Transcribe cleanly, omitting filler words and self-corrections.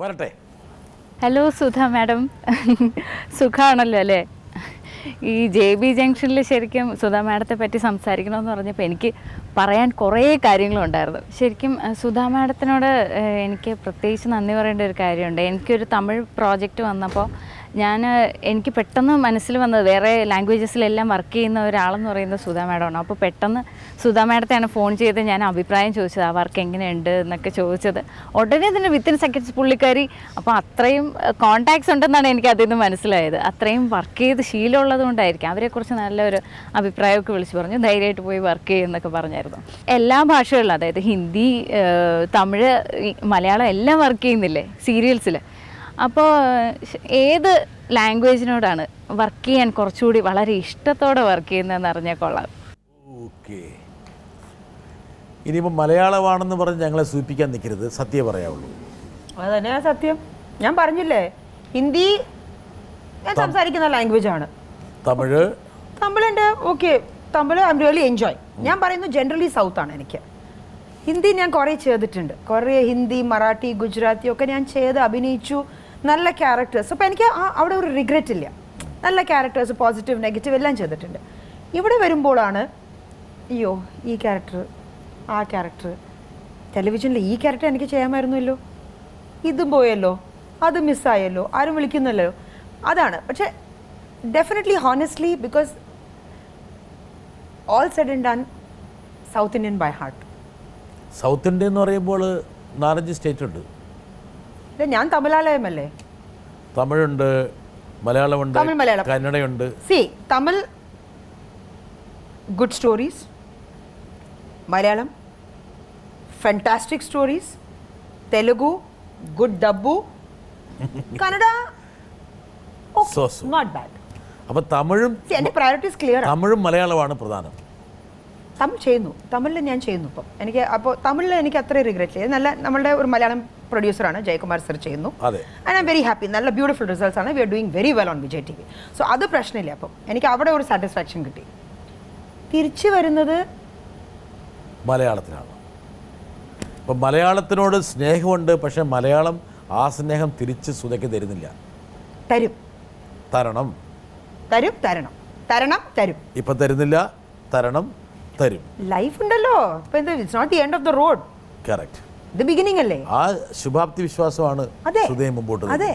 വരട്ടെ. Hello Sudha madam, സുഖമാണല്ലോ അല്ലേ? ഈ JB ജംഗ്ഷനിൽ ശരിക്കും സുധ മാഡത്തെ പറ്റി സംസാരിക്കണമെന്ന് പറഞ്ഞപ്പോൾ എനിക്ക് പറയാൻ കുറേ കാര്യങ്ങളുണ്ടായിരുന്നു. ശരിക്കും സുധ മാഡത്തിനോട് എനിക്ക് പ്രത്യേകിച്ച് നന്ദി പറയേണ്ട ഒരു കാര്യമുണ്ട്. എനിക്കൊരു തമിഴ് പ്രോജക്റ്റ് വന്നപ്പോൾ എനിക്ക് പെട്ടെന്ന് മനസ്സിൽ വന്നത് വേറെ ലാംഗ്വേജസിലെല്ലാം വർക്ക് ചെയ്യുന്ന ഒരാളെന്ന് പറയുന്നത് സുധ മാഡമാണ്. അപ്പോൾ പെട്ടെന്ന് സുധ മാഡത്തെയാണ് ഫോൺ ചെയ്ത് ഞാൻ അഭിപ്രായം ചോദിച്ചത്, ആ വർക്ക് എങ്ങനെയുണ്ട് എന്നൊക്കെ ചോദിച്ചത്. ഉടനെ തന്നെ വിത്തിൻ സെക്കൻഡ്സ് പുള്ളിക്കാരി, അപ്പോൾ അത്രയും കോൺടാക്ട്സ് ഉണ്ടെന്നാണ് എനിക്ക് അതിൽ നിന്ന് മനസ്സിലായത്. അത്രയും വർക്ക് ചെയ്ത് ശീലമുള്ളത് കൊണ്ടായിരിക്കും. അവരെക്കുറിച്ച് നല്ലൊരു അഭിപ്രായമൊക്കെ വിളിച്ച് പറഞ്ഞു, ധൈര്യമായിട്ട് പോയി വർക്ക് ചെയ്യുമെന്നൊക്കെ പറഞ്ഞായിരുന്നു. എല്ലാ ഭാഷകളിലും, അതായത് ഹിന്ദി, തമിഴ്, മലയാളം എല്ലാം വർക്ക് ചെയ്യുന്നില്ലേ സീരിയൽസിൽ. അപ്പോൾ ഏത് ലാംഗ്വേജിനോടാണ് വർക്ക് ചെയ്യാൻ കുറച്ചുകൂടി വളരെ ഇഷ്ടത്തോടെ വർക്ക് ചെയ്യുന്നതെന്ന് അറിഞ്ഞാൽ കൊള്ളാം. ഓക്കെ, ഇനിയിപ്പോൾ മലയാളമാണെന്ന് പറഞ്ഞ് ഞങ്ങളെ സൂചിപ്പിക്കാൻ നിൽക്കരുത്, സത്യം പറയാവുള്ളൂ. അതന്നെയാ സത്യം. ഞാൻ പറഞ്ഞില്ലേ, ഹിന്ദി ഞാൻ സംസാരിക്കുന്ന ലാംഗ്വേജ് ആണ്. തമിഴുണ്ട്. Okay, Tamil I am really enjoy. ഞാൻ പറയുന്നത് ജനറലി സൗത്ത് ആണ്. എനിക്ക് ഹിന്ദി ഞാൻ കുറേ ചെയ്തിട്ടുണ്ട്. കുറേ ഹിന്ദി, മറാഠി, ഗുജറാത്തി ഒക്കെ ഞാൻ ചെയ്ത് അഭിനയിച്ചു. നല്ല ക്യാരക്ടേഴ്സ്. അപ്പോൾ എനിക്ക് അവിടെ ഒരു റിഗ്രറ്റ് ഇല്ല. നല്ല ക്യാരക്ടേഴ്സ്, പോസിറ്റീവ് നെഗറ്റീവ് എല്ലാം ചെയ്തിട്ടുണ്ട്. ഇവിടെ വരുമ്പോഴാണ് അയ്യോ ഈ ക്യാരക്ടർ, ആ ക്യാരക്ടർ, ടെലിവിഷനിൽ ഈ ക്യാരക്ടർ എനിക്ക് ചെയ്യാമായിരുന്നല്ലോ, ഇതും പോയല്ലോ, അത് മിസ്സായല്ലോ, ആരും വിളിക്കുന്നില്ലല്ലോ. അതാണ്. പക്ഷേ definitely honestly, because all said and done, South Indian by heart. South India എന്ന് പറയുമ്പോൾ 4-5 സ്റ്റേറ്റ് ഉണ്ട്. ഞാൻ തമിഴാലയമല്ലേ. തമിഴുണ്ട്, മലയാളമുണ്ട്, മലയാളം, കന്നഡയുണ്ട്. Tamil good stories, Malayalam fantastic stories, Telugu good ഡബ്ബു, കന്നഡ നോട്ട് ബാഡ്. അപ്പോൾ തമിഴും എൻ്റെ പ്രയോറിറ്റീസ് ക്ലിയർ. തമിഴും മലയാളമാണ് പ്രധാനം. തമിഴ് ചെയ്യുന്നു, തമിഴിൽ ഞാൻ ചെയ്യുന്നു ഇപ്പം. തമിഴിൽ എനിക്ക് അത്രയും റിഗ്രറ്റ് ഇല്ല. നല്ല നമ്മളുടെ ഒരു മലയാളം പ്രൊഡ്യൂസറാണ് ജയകുമാർ സർ ചെയ്യുന്നു. And I'm very happy. നല്ല ബ്യൂട്ടിഫുൾ റിസൾട്ട്സ് ആണ്. We are doing very well on Vijay TV. So അത് പ്രശ്നമില്ല. അപ്പം എനിക്ക് അവിടെ ഒരു സാറ്റിസ്ഫാക്ഷൻ കിട്ടി. തിരിച്ചു വരുന്നത് മലയാളത്തിനാണ്. അപ്പം മലയാളത്തിനോട് സ്നേഹമുണ്ട്, പക്ഷെ മലയാളം ആ സ്നേഹം തിരിച്ച് സുധയ്ക്ക് തരുന്നില്ല. തരണം. ഇപ്പം തരുന്നില്ല, തരണം, തരും. ലൈഫ് ഉണ്ടല്ലോ. It's not the end of the road. Correct. The beginning അല്ലേ. ആ ശുഭാപ്തി വിശ്വാസമാണ് സുധയെ മുമ്പോട്ട്. അതെ.